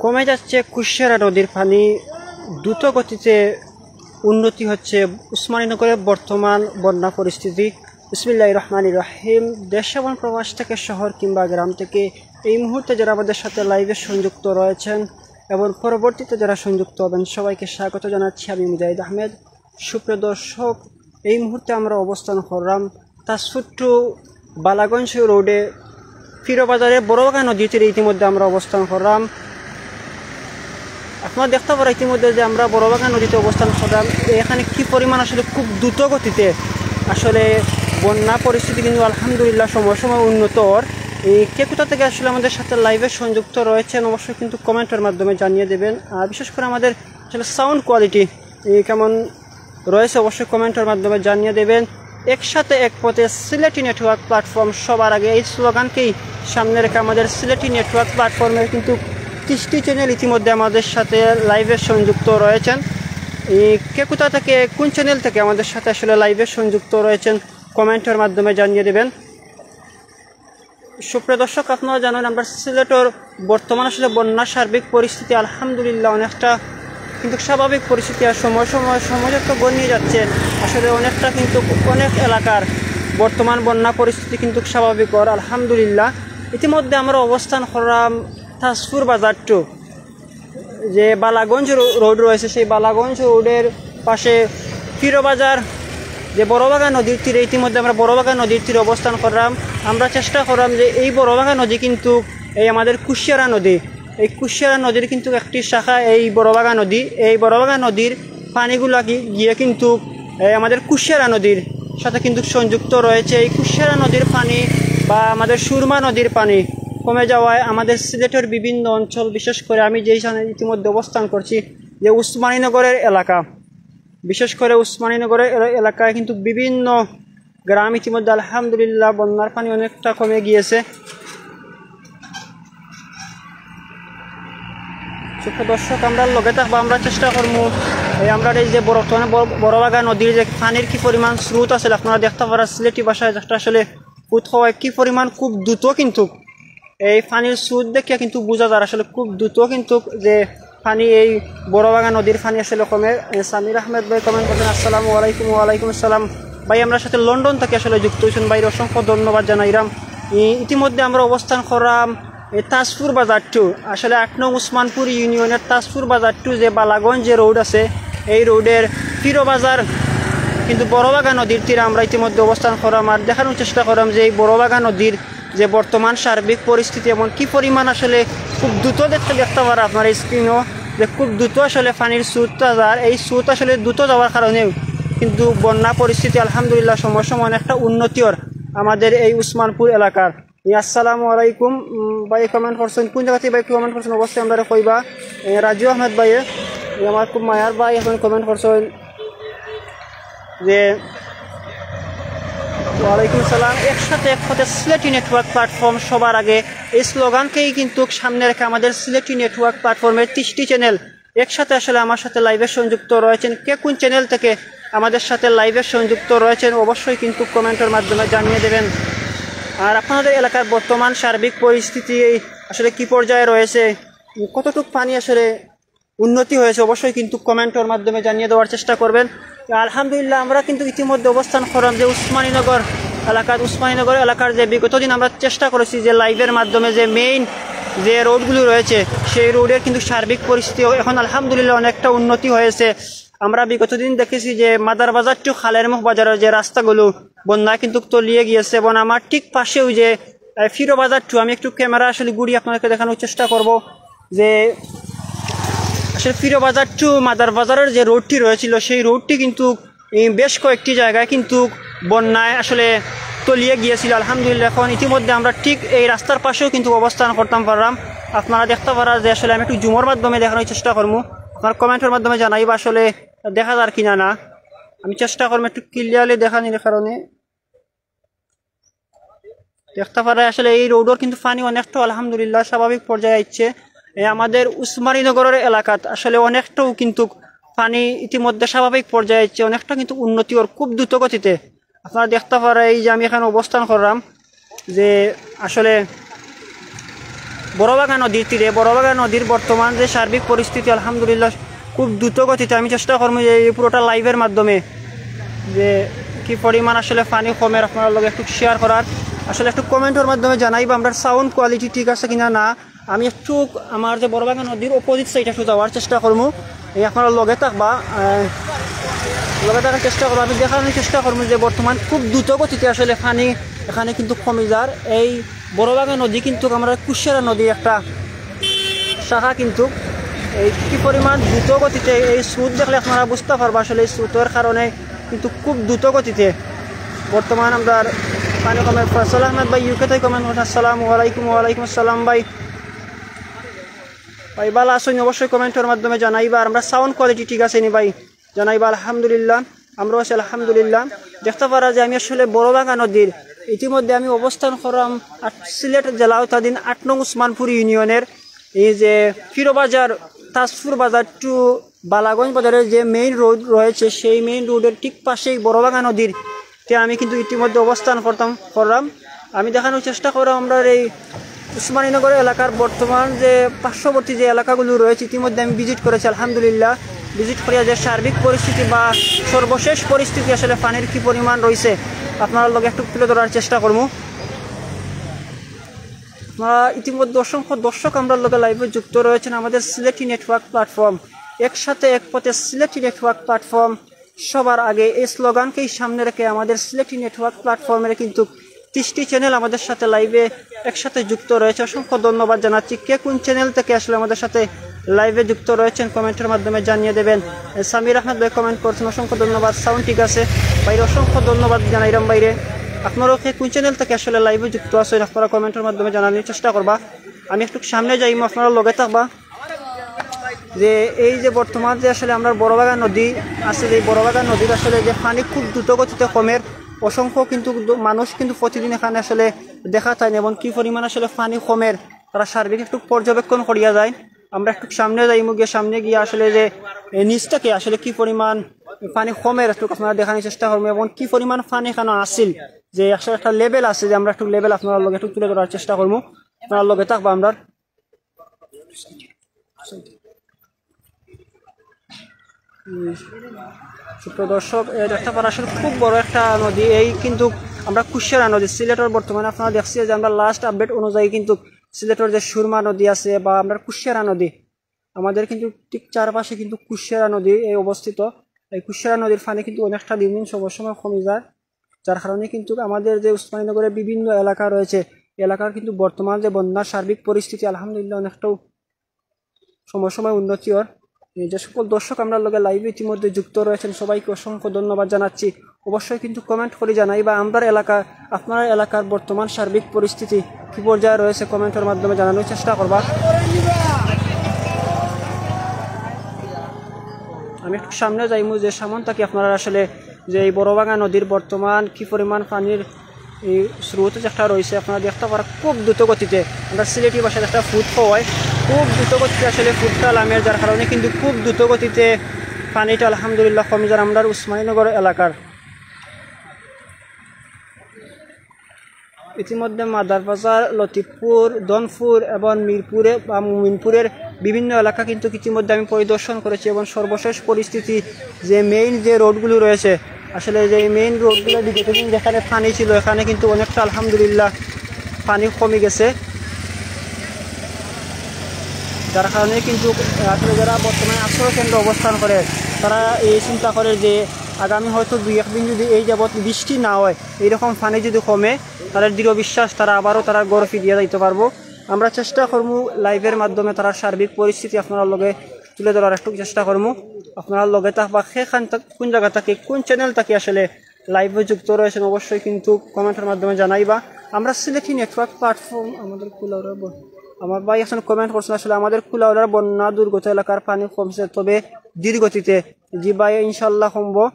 কমে যাচ্ছে কুশিয়ারা নদীর পানি, দ্রুত গতিতে উন্নতি হচ্ছে উসমানীনগরের বর্তমান বন্যা পরিস্থিতি। বিসমিল্লাহির রহমানির রহিম। দেশ এবং প্রবাস থেকে, শহর কিংবা গ্রাম থেকে এই মুহূর্তে যারা আমাদের সাথে লাইভে সংযুক্ত রয়েছেন এবং পরবর্তীতে যারা সংযুক্ত হবেন, সবাইকে স্বাগত জানাচ্ছি। আমি মুজাহিদ আহমেদ। সুপ্রিয় দর্শক, এই মুহূর্তে আমরা অবস্থান করলাম তাজপুর বালাগঞ্জ রোডে ফিরোবাজারের বড়বাগান নদীর তীরে। ইতিমধ্যে আমরা অবস্থান করলাম। আপনারা দেখতে পারেন ইতিমধ্যে যে আমরা বড়বাগান নদীতে অবস্থান করলাম। এখানে কি পরিমাণ আসলে খুব দ্রুত গতিতে আসলে বন্যা পরিস্থিতি কিন্তু আলহামদুলিল্লাহ সময় সময় উন্নতর। কে কোথা থেকে আসলে আমাদের সাথে লাইভে সংযুক্ত রয়েছেন অবশ্যই কিন্তু কমেন্টের মাধ্যমে জানিয়ে দেবেন। আর বিশেষ করে আমাদের আসলে সাউন্ড কোয়ালিটি কেমন রয়েছে অবশ্যই কমেন্টের মাধ্যমে জানিয়ে দেবেন। একসাথে এক পথে সিলেটি নেটওয়ার্ক প্ল্যাটফর্ম, সবার আগে এই স্লোগানকেই সামনে রেখে আমাদের সিলেটি নেটওয়ার্ক প্ল্যাটফর্মের কিন্তু 30টি চ্যানেল ইতিমধ্যে আমাদের সাথে লাইভে সংযুক্ত রয়েছেন। কে কোথা থেকে, কোন চ্যানেল থেকে আমাদের সাথে আসলে লাইভে সংযুক্ত রয়েছেন কমেন্টের মাধ্যমে জানিয়ে দেবেন। সুপ্রিয় দর্শক, আপনারা জানেন আমরা সিলেটের বর্তমান আসলে বন্যার সার্বিক পরিস্থিতি আলহামদুলিল্লাহ অনেকটা কিন্তু স্বাভাবিক পরিস্থিতি, আর সময় তো গড়িয়ে যাচ্ছে। আসলে অনেকটা কিন্তু অনেক এলাকার বর্তমান বন্যা পরিস্থিতি কিন্তু স্বাভাবিক আলহামদুলিল্লাহ। ইতিমধ্যে আমরা অবস্থান করলাম তাজপুর বাজার টু যে বালাগঞ্জ রোড রয়েছে, সেই বালাগঞ্জ রোডের পাশে ফিরোবাজার যে বড়বাগান নদীর তীরে। ইতিমধ্যে আমরা বড়বাগান নদীর তীরে অবস্থান করলাম। আমরা চেষ্টা করলাম যে এই বড়বাগান নদী কিন্তু এই আমাদের কুশিয়ারা নদী, এই কুশিয়ারা নদীর কিন্তু একটি শাখা এই বড়বাগান নদী। এই বড়বাগান নদীর পানিগুলা গিয়ে কিন্তু আমাদের কুশিয়ারা নদীর সাথে কিন্তু সংযুক্ত রয়েছে। এই কুশিয়ারা নদীর পানি বা আমাদের সুরমা নদীর পানি কমে যাওয়ায় আমাদের সিলেটের বিভিন্ন অঞ্চল, বিশেষ করে আমি যেইখানে ইতিমধ্যে অবস্থান করছি যে উসমানীনগরের এলাকা, বিশেষ করে উসমানীনগরের এলাকায় কিন্তু বিভিন্ন গ্রাম ইতিমধ্যে আলহামদুলিল্লাহ বন্যার পানি অনেকটা কমে গিয়েছে। দর্শক, আমরা লগে থাকবো, আমরা চেষ্টা করবো আমরা এই যে বড়বাগান নদীর যে পানির কি পরিমাণ স্রোত আছে আপনারা দেখতে পারেন। সিলেটি ভাষায় যেটা আসলে কুত হয় কি পরিমাণ খুব দ্রুত, কিন্তু এই পানির স্রোত দেখে কিন্তু বোঝা যায় আসলে খুব দ্রুত কিন্তু যে পানি এই বড়বাগান নদীর পানি আসলে কমে। সামির আহমেদ ভাই কমেন্ট করছেন আসসালামু আলাইকুম। ওয়ালাইকুম আসসালাম ভাই, আমরা সাথে লন্ডন থেকে আসলে যুক্ত হয়েছেন ভাই, অসংখ্য ধন্যবাদ জানাইলাম। ইতিমধ্যে আমরা অবস্থান করলাম তাজপুর বাজার টু, আসলে 8 নং উসমানপুর ইউনিয়নের তাজপুর বাজার টু যে বালাগঞ্জ যে রোড আছে, এই রোডের ফিরোবাজার কিন্তু বড়বাগান নদীর তীরে আমরা ইতিমধ্যে অবস্থান করলাম। আর দেখানোর চেষ্টা করলাম যে এই বড়বাগান নদীর যে বর্তমান সার্বিক পরিস্থিতি এবং কি পরিমাণ আসলে খুব দ্রুত দেখতে পারে আপনার স্ক্রিনও যে খুব দ্রুত আসলে পানির স্রোতটা যার, এই স্রোত আসলে দ্রুত যাওয়ার কারণেও কিন্তু বন্যা পরিস্থিতি আলহামদুলিল্লাহ সময় অনেকটা উন্নতির আমাদের এই উসমানপুর এলাকার। আসসালামু আলাইকুম ভাই, কমেন্ট করছেন কোন জায়গা থেকে ভাই কমেন্ট করছেন অবশ্যই আমরা কইবা। রাজু আহমেদ ভাই, আমার খুব মায়ার ভাই, এখন কমেন্ট করছেন যে ওয়ালাইকুম সালাম। একসাথে এক পথে সিলেটি নেটওয়ার্ক প্ল্যাটফর্ম, সবার আগে এই স্লোগানকেই কিন্তু সামনে রেখে আমাদের সিলেটি নেটওয়ার্ক প্ল্যাটফর্মের 30টি চ্যানেল একসাথে আসলে আমার সাথে লাইভে সংযুক্ত রয়েছেন। কে কোন চ্যানেল থেকে আমাদের সাথে লাইভে সংযুক্ত রয়েছেন অবশ্যই কিন্তু কমেন্টের মাধ্যমে জানিয়ে দেবেন। আর আপনাদের এলাকার বর্তমান সার্বিক পরিস্থিতি আসলে কি পর্যায়ে রয়েছে, কতটুকু পানি আসলে উন্নতি হয়েছে অবশ্যই কিন্তু কমেন্টের মাধ্যমে জানিয়ে দেওয়ার চেষ্টা করবেন। আলহামদুলিল্লাহ আমরা কিন্তু ইতিমধ্যে অবস্থান করলাম যে উসমানীনগর এলাকার যে বিগত দিন আমরা চেষ্টা করেছি যে লাইভের মাধ্যমে যে মেইন যে রোডগুলো রয়েছে সেই রোডের কিন্তু সার্বিক পরিস্থিতি এখন আলহামদুলিল্লাহ অনেকটা উন্নতি হয়েছে। আমরা বিগত দিন দেখেছি যে মাদার বাজার টু খালের মুখ বাজারের যে রাস্তাগুলো বন্যায় কিন্তু তলিয়ে গিয়েছে, এবং আমার ঠিক পাশেও যে ফিরোবাজার টু, আমি একটু ক্যামেরা আসলে ঘুরিয়ে আপনাদেরকে দেখানোর চেষ্টা করব যে আসলে ফিরোবাজার টু মাদার বাজারের যে রোডটি রয়েছিল সেই রোডটি কিন্তু বেশ কয়েকটি জায়গায় কিন্তু বন্যায় আসলে তলিয়ে গিয়েছিল। আলহামদুলিল্লাহ এখন ইতিমধ্যে আমরা ঠিক এই রাস্তার পাশেও কিন্তু অবস্থান করতাম পারলাম। আপনারা দেখতে পারা যে আসলে আমি একটু জুমের মাধ্যমে দেখানোর চেষ্টা করবো, আপনার কমেন্টের মাধ্যমে জানাইবা আসলে দেখা যার কিনা না। আমি চেষ্টা করবো একটু ক্লিয়ারলি দেখানোর কারণে দেখতে পারা আসলে এই রোডের কিন্তু পানি অনেকটা আলহামদুলিল্লাহ স্বাভাবিক পর্যায়ে আসছে। আমাদের উসমানীনগরের এলাকাত আসলে অনেকটাও কিন্তু পানি ইতিমধ্যে স্বাভাবিক পর্যায়ে আসছে, অনেকটা কিন্তু উন্নতি ওর খুব দ্রুত গতিতে। আপনারা দেখতে পারা এই যে আমি এখানে অবস্থান করলাম যে আসলে বড়বাগা নদীর তীরে বড়বাগা নদীর বর্তমান যে সার্বিক পরিস্থিতি আলহামদুলিল্লাহ খুব দ্রুত গতিতে। আমি চেষ্টা করবো যে এই পুরোটা লাইভের মাধ্যমে যে কি পরিমাণ আসলে পানি কমের আপনার লগে একটু শেয়ার করার, আসলে একটু কমেন্টের মাধ্যমে জানাইবা আমরা সাউন্ড কোয়ালিটি ঠিক আছে কিনা না। আমি একটু আমার যে বড়বাগা নদীর অপোজিট সাইডে একটু যাওয়ার চেষ্টা করবো, এই আপনারা লগে থাকবা, লগে থাকার চেষ্টা করবো। আমি দেখানোর চেষ্টা করবো যে বর্তমান খুব দ্রুত গতিতে আসলে পানি এখানে কিন্তু কমে যার। এই বড়বাগা নদী কিন্তু আমরা কুশিয়ারা নদীর একটা শাখা, কিন্তু এই কী পরিমাণ দ্রুত গতিতে এই স্রোত দেখলে আপনারা বুঝতে পারবো আসলে এই স্রোতের কারণে কিন্তু খুব দ্রুত গতিতে বর্তমান আমরা পানি কমে। ফয়সাল আহমেদ ভাই ইউকে থেকে কমেন্ট করছেন, আসসালামু আলাইকুম। ওয়ালাইকুম আসসালাম ভাই। ভাই ভালো আসুন, অবশ্যই কমেন্টের মাধ্যমে জানাইবা। আর আমরা সাউন্ড কোয়ালিটি ঠিক আছে নি ভাই জানাইবা। আলহামদুলিল্লাহ, আমরাও আছি আলহামদুলিল্লাহ। দেখতে পারা যে আমি আসলে বড়বাগা নদীর ইতিমধ্যে আমি অবস্থান করলাম সিলেট জেলা তাদিন 8 নং উসমানপুর ইউনিয়নের এই যে ফিরোবাজার তাজপুর বাজার টু বালাগঞ্জ বাজারের যে মেইন রোড রয়েছে, সেই মেইন রোডের ঠিক পাশেই বড়বাগা নদীর আমি কিন্তু ইতিমধ্যে অবস্থান করলাম। আমি দেখানোর চেষ্টা করলাম আমরা এই উসমানীনগর এলাকার বর্তমান যে পার্শ্ববর্তী যে এলাকাগুলো রয়েছে ইতিমধ্যে আমি ভিজিট করেছি আলহামদুলিল্লাহ। ভিজিট করিয়া যে সার্বিক পরিস্থিতি বা সর্বশেষ পরিস্থিতি আসলে পানির কী পরিমাণ রয়েছে আপনার লগে একটু তুলে ধরার চেষ্টা করবো। আপনারা ইতিমধ্যে অসংখ্য দর্শক আমরা লগে লাইভে যুক্ত রয়েছেন আমাদের সিলেটি নেটওয়ার্ক প্ল্যাটফর্ম, একসাথে এক পথে সিলেটি নেটওয়ার্ক প্ল্যাটফর্ম। সবার আগে এই স্লোগানকেই সামনে রেখে আমাদের সিলেটি নেটওয়ার্ক প্ল্যাটফর্মের কিন্তু 30টি চ্যানেল আমাদের সাথে লাইভে একসাথে যুক্ত রয়েছে। অসংখ্য ধন্যবাদ জানাচ্ছি। কে কোন চ্যানেল থেকে আসলে আমাদের সাথে লাইভে যুক্ত রয়েছেন কমেন্টের মাধ্যমে জানিয়ে দেবেন। সামির আহমেদ ভাই কমেন্ট করছেন, অসংখ্য ধন্যবাদ। সাউন্ড ঠিক আছে বাইরে, অসংখ্য ধন্যবাদ জানাইরাম বাইরে। আপনারাও কে কোন চ্যানেল থেকে আসলে লাইভে যুক্ত আছেন আপনারা কমেন্টের মাধ্যমে জানানোর চেষ্টা করবা। আমি একটু সামনে যাইম, আপনারা লগে থাকবা। যে এই যে বর্তমান যে আসলে আমরা বড়বাগা নদী আছে, এই বড়বাগা নদীর আসলে যে পানি খুব দ্রুত গতিতে কমের, অসংখ্য কিন্তু মানুষ কিন্তু প্রতিদিন এখানে আসলে দেখা যায় এবং কী পরিমাণ আসলে পানি কমের তারা সার্বিক একটু পর্যবেক্ষণ করিয়া যায়। আমরা একটু সামনে যাই, গিয়ে সামনে গিয়ে আসলে যে নিচটাকে আসলে কী পরিমাণ পানি কমের একটু আপনারা দেখানোর চেষ্টা করবো এবং কী পরিমাণ পানি এখানে আসিল, যে আসলে একটা লেভেল আছে যে আমরা একটু লেভেল আপনার লগে একটু তুলে ধরার চেষ্টা করবো। আপনার লগে থাকবো আমরা। ছোট্ট দর্শক দেখতে পারা আসলে খুব বড় একটা নদী, এই কিন্তু আমরা কুশিয়ারা নদী সিলেটের বর্তমানে আপনারা দেখছি যে আমরা লাস্ট আপডেট অনুযায়ী কিন্তু সিলেটের যে সুরমা নদী আছে বা আমরা কুশিয়ারা নদী আমাদের কিন্তু ঠিক চারপাশে কিন্তু কুশিয়ারা নদী এই অবস্থিত। এই কুশিয়ারা নদীর পানি কিন্তু অনেকটা দিন দিন সময় কমে যায়, যার কারণে কিন্তু আমাদের যে উসমানীনগরের বিভিন্ন এলাকা রয়েছে এলাকার কিন্তু বর্তমান যে বন্যার সার্বিক পরিস্থিতি আলহামদুলিল্লাহ অনেকটাও সময় উন্নতি ওর। যে সকল দর্শক আমরা লগে লাইভে ইতিমধ্যে যুক্ত রয়েছেন সবাইকে অসংখ্য ধন্যবাদ জানাচ্ছি। অবশ্যই কিন্তু কমেন্ট করে জানাই বা আমার এলাকা আপনার এলাকার বর্তমান সার্বিক পরিস্থিতি কী পর্যায়ে রয়েছে কমেন্টের মাধ্যমে জানানোর চেষ্টা করবা। আমি একটু সামনে যাইমু যে সামন থাকি আপনারা আসলে যে এই বড়বাগা নদীর বর্তমান কী পরিমাণ পানির এই স্রোত একটা রয়েছে আপনারা দেখতে পারা খুব দ্রুত গতিতে। আমরা সিলেটি ভাষায় একটা ফুট হয়, খুব দ্রুত গতিতে আসলে ফুটটা লামের, যার কারণে কিন্তু খুব দ্রুত গতিতে পানিটা আলহামদুলিল্লাহ কমে যার আমরা উসমানীনগর এলাকার। ইতিমধ্যে মাদারবাজার, লতিফপুর, দনপুর এবং মিরপুরে বা মুমিনপুরের বিভিন্ন এলাকা কিন্তু ইতিমধ্যে আমি পরিদর্শন করেছি এবং সর্বশেষ পরিস্থিতি যে মেইন যে রোডগুলো রয়েছে আসলে যে মেইন রোডগুলো বিগত দিন যেখানে পানি ছিল এখানে কিন্তু অনেকটা আলহামদুলিল্লাহ পানি কমে গেছে, যার কারণে কিন্তু আসলে যারা বর্তমানে আশ্রয় কেন্দ্র অবস্থান করে তারা এই চিন্তা করে যে আগামী হয়তো 2-1 দিন যদি এই যাবৎ বৃষ্টি না হয় এইরকম পানি যদি কমে তাদের দৃঢ় বিশ্বাস তারা আবারও তারা গড় ফিরিয়ে যাইতে পারবো। আমরা চেষ্টা করবো লাইভের মাধ্যমে তারা সার্বিক পরিস্থিতি আপনার লগে তুলে ধরার একটু চেষ্টা করবো। আপনার লগে থাকবা সেখান কোন জায়গা থেকে কোন চ্যানেল থেকে আসলে লাইভে যুক্ত রয়েছেন অবশ্যই কিন্তু কমেন্টের মাধ্যমে জানাইবা। আমরা সিলেটি নেটওয়ার্ক প্ল্যাটফর্ম আমাদের কুলাউড়ার আমার ভাই এখন কমেন্ট করছেন আসলে আমাদের কুলাউড়ার বন্যা দুর্গত এলাকার পানি কমছে তবে ধীরগতিতে। জি ভাই ইনশাল্লাহ কমবো।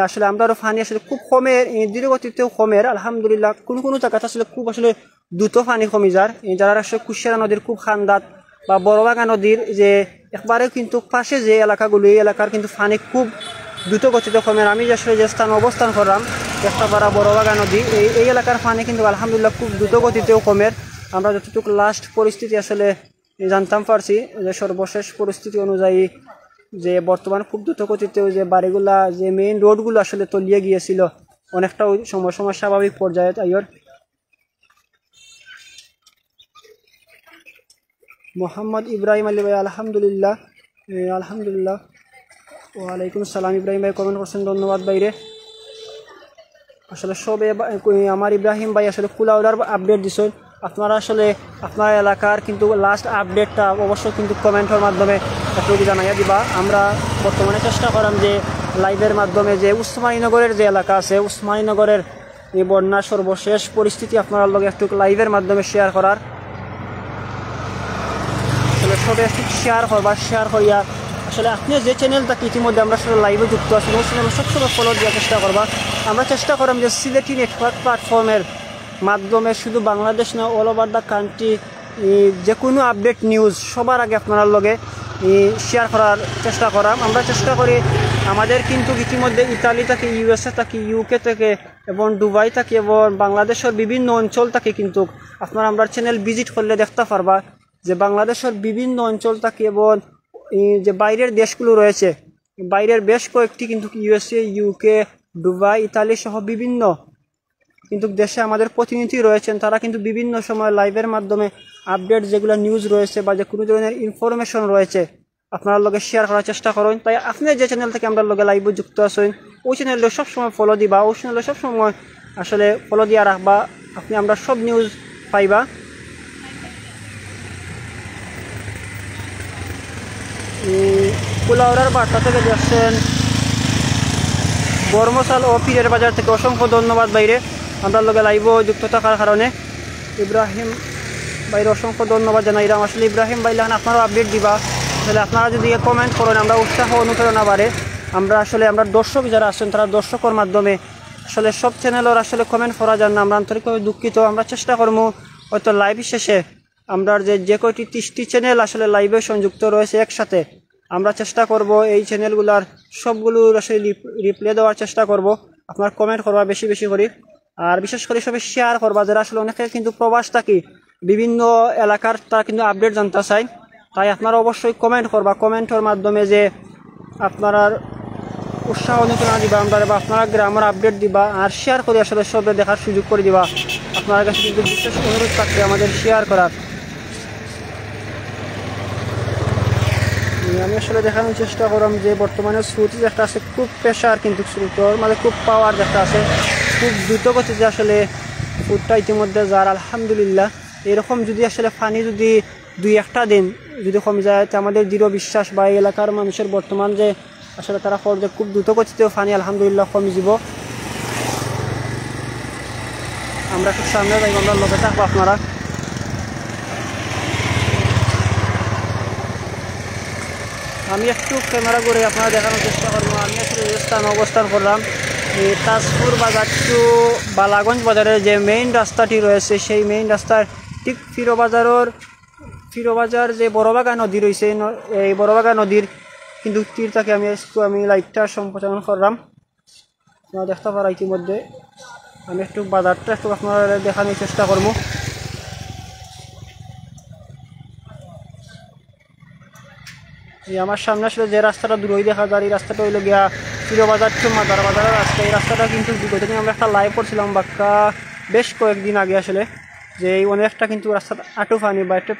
আসলে আমরা পানি আসলে খুব কমের, ধীরগতিতেও কমের আলহামদুলিল্লাহ। কোনো জায়গাতে আসলে খুব আসলে দ্রুত পানি কমে যার, যারা আসলে কুশিয়ারা নদীর খুব খান্দাত বা বড়বাগা নদীর যে একবারে কিন্তু পাশে যে এলাকাগুলো এই এলাকার কিন্তু পানি খুব দ্রুত গতিতে কমের। আমি আসলে যে স্থানে অবস্থান করলাম একটা পাড়া বড়বাগা নদী এই এলাকার পানি কিন্তু আলহামদুলিল্লাহ খুব দ্রুত গতিতেও কমের। আমরা যতটুকু লাস্ট পরিস্থিতি আসলে জানতাম পারছি যে সর্বশেষ পরিস্থিতি অনুযায়ী যে বর্তমান খুব দ্রুত গতিতে যে বাড়িগুলা যে মেইন রোডগুলো আসলে তলিয়ে গিয়েছিল অনেকটা ওই সময় স্বাভাবিক পর্যায়ে তাইর মোহাম্মদ ইব্রাহিম আলী ভাই আলহামদুলিল্লাহ আলহামদুলিল্লাহ ওয়ালাইকুম আসসালাম ইব্রাহিম ভাই কমেন্ট করছেন ধন্যবাদ বাইরে আসলে সবে আমার ইব্রাহিম ভাই আসলে কুলাউড়ার আপডেট দিছেন আপনারা আসলে আপনার এলাকার কিন্তু লাস্ট আপডেটটা অবশ্যই কিন্তু কমেন্টের মাধ্যমে একটু জানাইয়া দিবা আমরা বর্তমানে চেষ্টা করাম যে লাইভের মাধ্যমে যে উসমানীনগরের যে এলাকা আছে উসমানীনগরের এই বন্যার সর্বশেষ পরিস্থিতি আপনার লগে একটু লাইভের মাধ্যমে শেয়ার করার আসলে সবে একটু শেয়ার করিয়া আসলে আপনি যে চ্যানেলটাকে ইতিমধ্যে আমরা আসলে লাইভে যুক্ত আছি ওই চ্যানেল সবসময় ফলো দেওয়ার চেষ্টা করবা আমরা চেষ্টা করলাম যে সিলেটি নেটওয়ার্ক প্ল্যাটফর্মের মাধ্যমে শুধু বাংলাদেশ না অল ওভার দ্য কান্ট্রি যে কোনো আপডেট নিউজ সবার আগে আপনার লগে শেয়ার করার চেষ্টা করাম আমরা চেষ্টা করি আমাদের কিন্তু ইতিমধ্যে ইতালি থেকে ইউএসএ থেকে ইউকে থেকে এবং দুবাই থেকে এবং বাংলাদেশের বিভিন্ন অঞ্চল থেকে কিন্তু আপনারা আমরা চ্যানেল ভিজিট করলে দেখতে পারবা যে বাংলাদেশের বিভিন্ন অঞ্চল থেকে এবং যে বাইরের দেশগুলো রয়েছে বাইরের বেশ কয়েকটি কিন্তু ইউএসএ ইউকে দুবাই ইতালি সহ বিভিন্ন কিন্তু দেশে আমাদের প্রতিনিধি রয়েছেন তারা কিন্তু বিভিন্ন সময় লাইভের মাধ্যমে আপডেট যেগুলো নিউজ রয়েছে বা যে কোনো ধরনের ইনফরমেশন রয়েছে আপনার লগে শেয়ার করার চেষ্টা করুন তাই আপনি যে চ্যানেল থেকে আমরা লগে লাইভে যুক্ত আছেন ওই চ্যানেলে সবসময় ফলো দিবা ওই চ্যানেলে সবসময় আসলে ফলো দিয়া রাখবা আপনি আমরা সব নিউজ পাইবা কুলাউড়ার বার্তা থেকে দেখছেন বর্মশাল ও পীরের বাজার থেকে অসংখ্য ধন্যবাদ বাইরে আমরা লগে লাইভও যুক্ত থাকার কারণে ইব্রাহিম বাইরে অসংখ্য ধন্যবাদ জানাইলাম আসলে ইব্রাহিম ভাই এখন আপনারাও আপডেট দিবা তাহলে আপনারা যদি কমেন্ট করেন আমরা উৎসাহ অনুপ্রেরণা বাড়ে আমরা আসলে আমরা দর্শক যারা আছেন তারা দর্শকের মাধ্যমে আসলে সব চ্যানেলের আসলে কমেন্ট করা যান না আমরা আন্তরিকভাবে দুঃখিত আমরা চেষ্টা করবো হয়তো লাইভ শেষে আমরা যে কয়টি 30টি চ্যানেল আসলে লাইভে সংযুক্ত রয়েছে একসাথে আমরা চেষ্টা করব এই চ্যানেলগুলোর সবগুলোর আসলে রিপ্লে দেওয়ার চেষ্টা করব আপনার কমেন্ট করবা বেশি বেশি করে আর বিশেষ করে সবাই শেয়ার করবা যারা আসলে অনেকে কিন্তু প্রবাস থাকি বিভিন্ন এলাকার তারা কিন্তু আপডেট জানতে চায় তাই আপনারা অবশ্যই কমেন্ট করবা কমেন্টের মাধ্যমে যে আপনারা উৎসাহ অনুপ্রেরণা দিবা আমরা বা আপনারা গ্রামের আপডেট দিবা আর শেয়ার করে আসলে সবে দেখার সুযোগ করে দিবা আপনার কাছে কিন্তু বিশেষ অনুরোধ থাকবে আমাদের শেয়ার করার আমি আসলে দেখানোর চেষ্টা করলাম যে বর্তমানে স্রোত একটা আছে খুব প্রেশার কিন্তু স্রোতর মানে খুব পাওয়ার একটা আছে খুব দ্রুত গতিতে আসলে স্রোতটা ইতিমধ্যে যার আলহামদুলিল্লাহ এরকম যদি আসলে পানি যদি 2-1 দিন যদি কমে যায় তো আমাদের দৃঢ় বিশ্বাস বা এই এলাকার মানুষের বর্তমান যে আসলে তারা যে খুব দ্রুত গতিতেও পানি আলহামদুলিল্লাহ কমে যাব আমরা খুব সামনে যাই আমরা লগে থাকবো আপনারা আমি একটু ক্যামেরা করে আপনারা দেখানোর চেষ্টা করবো আমি আসলে অবস্থান করলাম এই তাজপুর বাজার টু বালাগঞ্জ বাজারের যে মেইন রাস্তাটি রয়েছে সেই মেইন রাস্তার ঠিক ফিরোবাজার যে বড়বাগা নদী রয়েছে এই বড়বাগা নদীর কিন্তু তীর থেকে আমি লাইভটা সম্প্রচারণ করলাম আপনারা দেখতে পারা ইতিমধ্যে আমি একটু বাজারটা একটু আপনারা দেখানোর চেষ্টা করবো আমার সামনে আসলে যে রাস্তাটা দূরই দেখা যায় এই রাস্তাটা হইল গিয়া ফিরোবাজার টু মাদার বাজারের রাস্তা এই রাস্তাটা কিন্তু গতদিন আমরা একটা লাইভ করছিলাম বাক্কা বেশ কয়েকদিন আগে আসলে যে এই অনেকটা কিন্তু রাস্তাটা আটু পানি বা একটা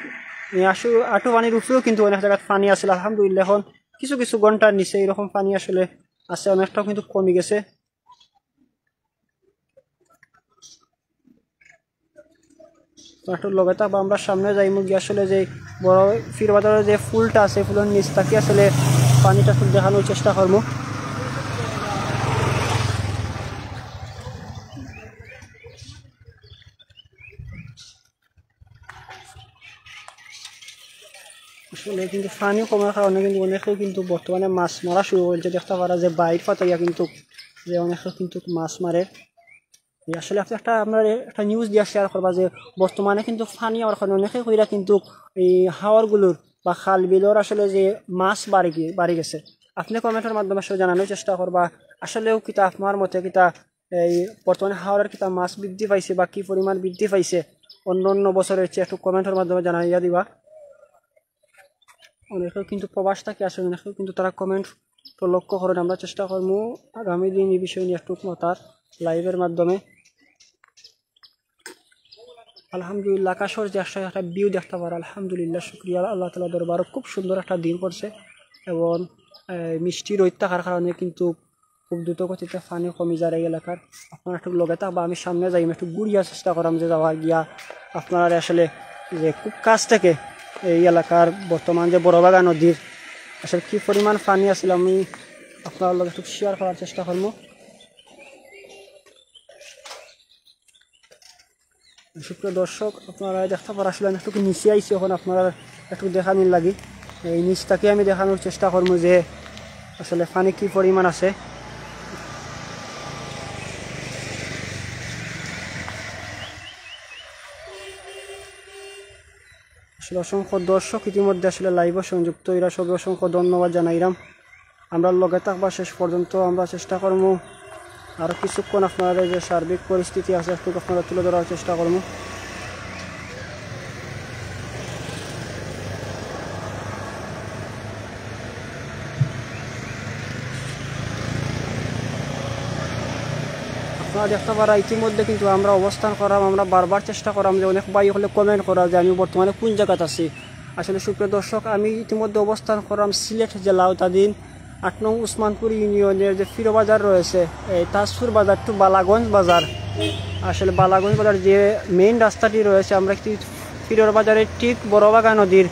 আটু পানির উপরেও কিন্তু অনেক জায়গায় পানি আসলে আলহামদুলিল্লাহ এখন কিছু কিছু ঘন্টার নিচে এরকম পানি আসলে আছে অনেকটাও কিন্তু কমে গেছে একটু লগে থাকবো আমরা সামনে যাই মুরগি আসলে যে বড় ফিরবাজারের যে ফুলটা আছে ফুলের নিচ তাকে আসলে পানিটা খুব দেখানোর চেষ্টা করবো আসলে কিন্তু পানি কমার কারণে কিন্তু অনেকেও কিন্তু বর্তমানে মাছ মারা শুরু করেছে দেখতে পারা যে বাইর পাতাইয়া কিন্তু যে অনেকে কিন্তু মাছ মারে আসলে আপনি আপনার একটা নিউজ দিয়ে শেয়ার করবা যে বর্তমানে কিন্তু পানি হওয়ার কারণে অনেকে কইরা কিন্তু এই হাওরগুলোর বা খাল বিলর আসলে যে মাছ বাড়ি গেছে আপনি কমেন্টের মাধ্যমে আসলে জানানোর চেষ্টা করবা আসলেও কিতা আপনার মতে কিতা এই বর্তমানে হাওরের কিতা মাছ বৃদ্ধি পাইছে বা কি পরিমাণ বৃদ্ধি পাইছে অন্য অন্য বছরের চেয়ে একটু কমেন্টের মাধ্যমে জানাইয়া দিবা। অনেকেও কিন্তু প্রবাস থাকে আসলে, অনেকেও কিন্তু তারা কমেন্ট তো লক্ষ্য করেন। আমরা চেষ্টা করবো আগামী দিন এই বিষয় নিয়ে একটু মতার লাইভের মাধ্যমে। আলহামদুলিল্লাহ, আকাশের যে একটা ভিউ দেখতে পারো, আলহামদুলিল্লাহ, শুক্রিয়া আল্লাহ তাআলা দরবারে। খুব সুন্দর একটা দিন করছে এবং মিষ্টি রোদ থাকার কারণে কিন্তু খুব দ্রুত গতিতে পানি কমে যায় এই এলাকার। আপনারা একটু লগে থাকবা, আমি সামনে যাই, একটু ঘুরিয়ার চেষ্টা করাম যে যাওয়ার গিয়া আপনারা আসলে যে খুব কাছ থেকে এই এলাকার বর্তমান যে বড়বাগা নদীর আসলে কী পরিমাণ পানি আসলে আমি আপনার লগে একটু শেয়ার করার চেষ্টা করবো। সুপ্রিয় দর্শক, আপনারা দেখতে পারেন আসলে আমি একটু নিচে আইছি, এখন আপনারা একটু দেখানোর লাগি এই নিচটাকে আমি দেখানোর চেষ্টা করবো যে আসলে পানি কী পরিমাণ আছে। আসলে অসংখ্য দর্শক ইতিমধ্যে আসলে লাইভও সংযুক্ত, এরা সবে অসংখ্য ধন্যবাদ জানাইলাম। আমরা লগে থাকবা শেষ পর্যন্ত, আমরা চেষ্টা করবো আরও কিছুক্ষণ আপনাদের যে সার্বিক পরিস্থিতি আছে একটু আপনারা তুলে ধরার চেষ্টা করবো। আপনারা দেখতে পারা ইতিমধ্যে কিন্তু আমরা অবস্থান করাম, আমরা বারবার চেষ্টা করাম যে অনেক ভাই হলে কমেন্ট করা যে আমি বর্তমানে কোন জায়গাতে আছি। আসলে সুপ্রিয় দর্শক, আমি ইতিমধ্যে অবস্থান করাম সিলেট জেলা আওতাধীন 8 নং উসমানপুর ইউনিয়নের যে ফিরো বাজার রয়েছে, এই তাজপুর বাজার টু বালাগঞ্জ বাজার। আসলে বালাগঞ্জ বাজার যে মেইন রাস্তাটি রয়েছে, আমরা একটি ফিরো বাজারের ঠিক বড়বাগা নদীর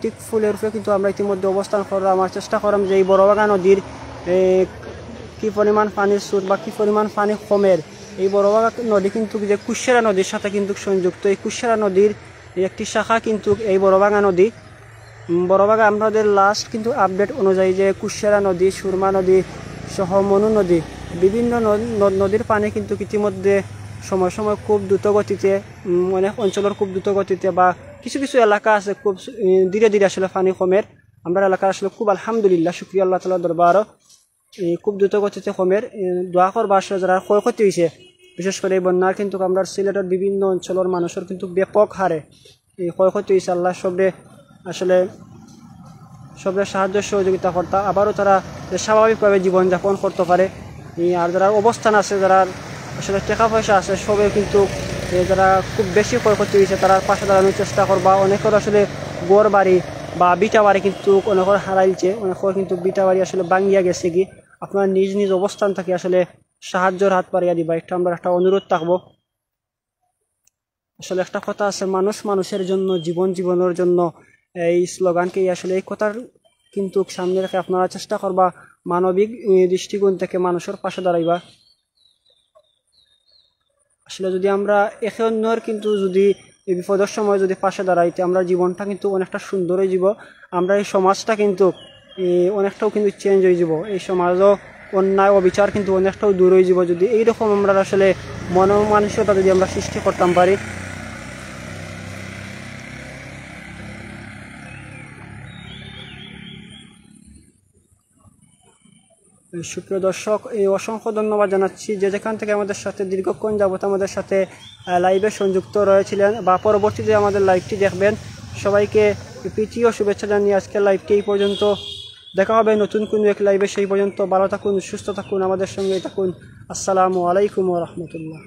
ঠিক ফুলের উপরে কিন্তু আমরা ইতিমধ্যে অবস্থান করাম। আমার চেষ্টা করাম যে এই বড়বাগা নদীর কী পরিমাণ পানির স্রোত বা কী পরিমাণ পানি কমের। এই বড়বাগা নদী কিন্তু যে কুশিয়ারা নদীর সাথে কিন্তু সংযুক্ত, এই কুশিয়ারা নদীর একটি শাখা কিন্তু এই বড়বাগা নদী। বড়বাগা আমাদের লাস্ট কিন্তু আপডেট অনুযায়ী যে কুশিয়ারা নদী, সুরমা নদী সহ মনু নদী, বিভিন্ন নদীর পানি কিন্তু ইতিমধ্যে সময় সময় খুব দ্রুত গতিতে, অনেক অঞ্চলের খুব দ্রুত গতিতে বা কিছু কিছু এলাকা আছে খুব ধীরে ধীরে আসলে পানি কমের। আমরা এলাকা আসলে খুব আলহামদুলিল্লাহ, শুকরিয়া আল্লাহ তাআলা দরবারও খুব দ্রুত গতিতে কমের। দোয়া করবা আসলে যারা ক্ষয়ক্ষতি হয়েছে, বিশেষ করে এই বন্যার কিন্তু আমরা সিলেটের বিভিন্ন অঞ্চলের মানুষের কিন্তু ব্যাপক হারে এই ক্ষয়ক্ষতি হয়েছে। আল্লাহ সবে আসলে সাহায্য সহযোগিতা করতা, আবারও তারা স্বাভাবিকভাবে জীবনযাপন করতে পারে। আর যারা অবস্থান আছে, যারা আসলে টাকা পয়সা আছে, সবে কিন্তু যারা খুব বেশি ক্ষয়ক্ষতি হয়েছে তারা পাশে দাঁড়ানোর চেষ্টা করবা। অনেকের আসলে গড় বাড়ি বা বিটা বাড়ি কিন্তু অনেকের হারাইছে, অনেকের কিন্তু বিটা বাড়ি আসলে ভাঙ্গিয়া গেছে। কি আপনার নিজ নিজ অবস্থান থেকে আসলে সাহায্যের হাত বাড়িয়া দিবা, একটা আমরা একটা অনুরোধ থাকবো। আসলে একটা কথা আছে, মানুষ মানুষের জন্য, জীবন জীবনের জন্য, এই স্লোগানকে আসলে এই কথার কিন্তু সামনে রেখে আপনারা চেষ্টা করবা মানবিক দৃষ্টিকোণ থেকে মানুষের পাশে দাঁড়াইবা। আসলে যদি আমরা একে অন্যের কিন্তু যদি এই বিপদের সময় যদি পাশে দাঁড়াইতে, আমরা জীবনটা কিন্তু অনেকটা সুন্দর হয়ে যাব। আমরা এই সমাজটা কিন্তু অনেকটাও কিন্তু চেঞ্জ হয়ে যাব। এই সমাজও অন্যায় অবিচার কিন্তু অনেকটাও দূর হয়ে যাব যদি এইরকম আমরা আসলে মনমানসিকতা যদি আমরা সৃষ্টি করতাম পারি। সুপ্রিয় দর্শক, এই অসংখ্য ধন্যবাদ জানাচ্ছি যে যেখান থেকে আমাদের সাথে দীর্ঘক্ষণ যাবত আমাদের সাথে লাইভে সংযুক্ত রয়েছিলেন বা পরবর্তীতে আমাদের লাইভটি দেখবেন। সবাইকে প্রীতি ও শুভেচ্ছা জানিয়ে আজকের লাইভটি এই পর্যন্ত। দেখা হবে নতুন কোনো এক লাইভে, সেই পর্যন্ত ভালো থাকুন, সুস্থ থাকুন, আমাদের সঙ্গেই থাকুন। আসসালামু আলাইকুম ওয়া রাহমাতুল্লাহ।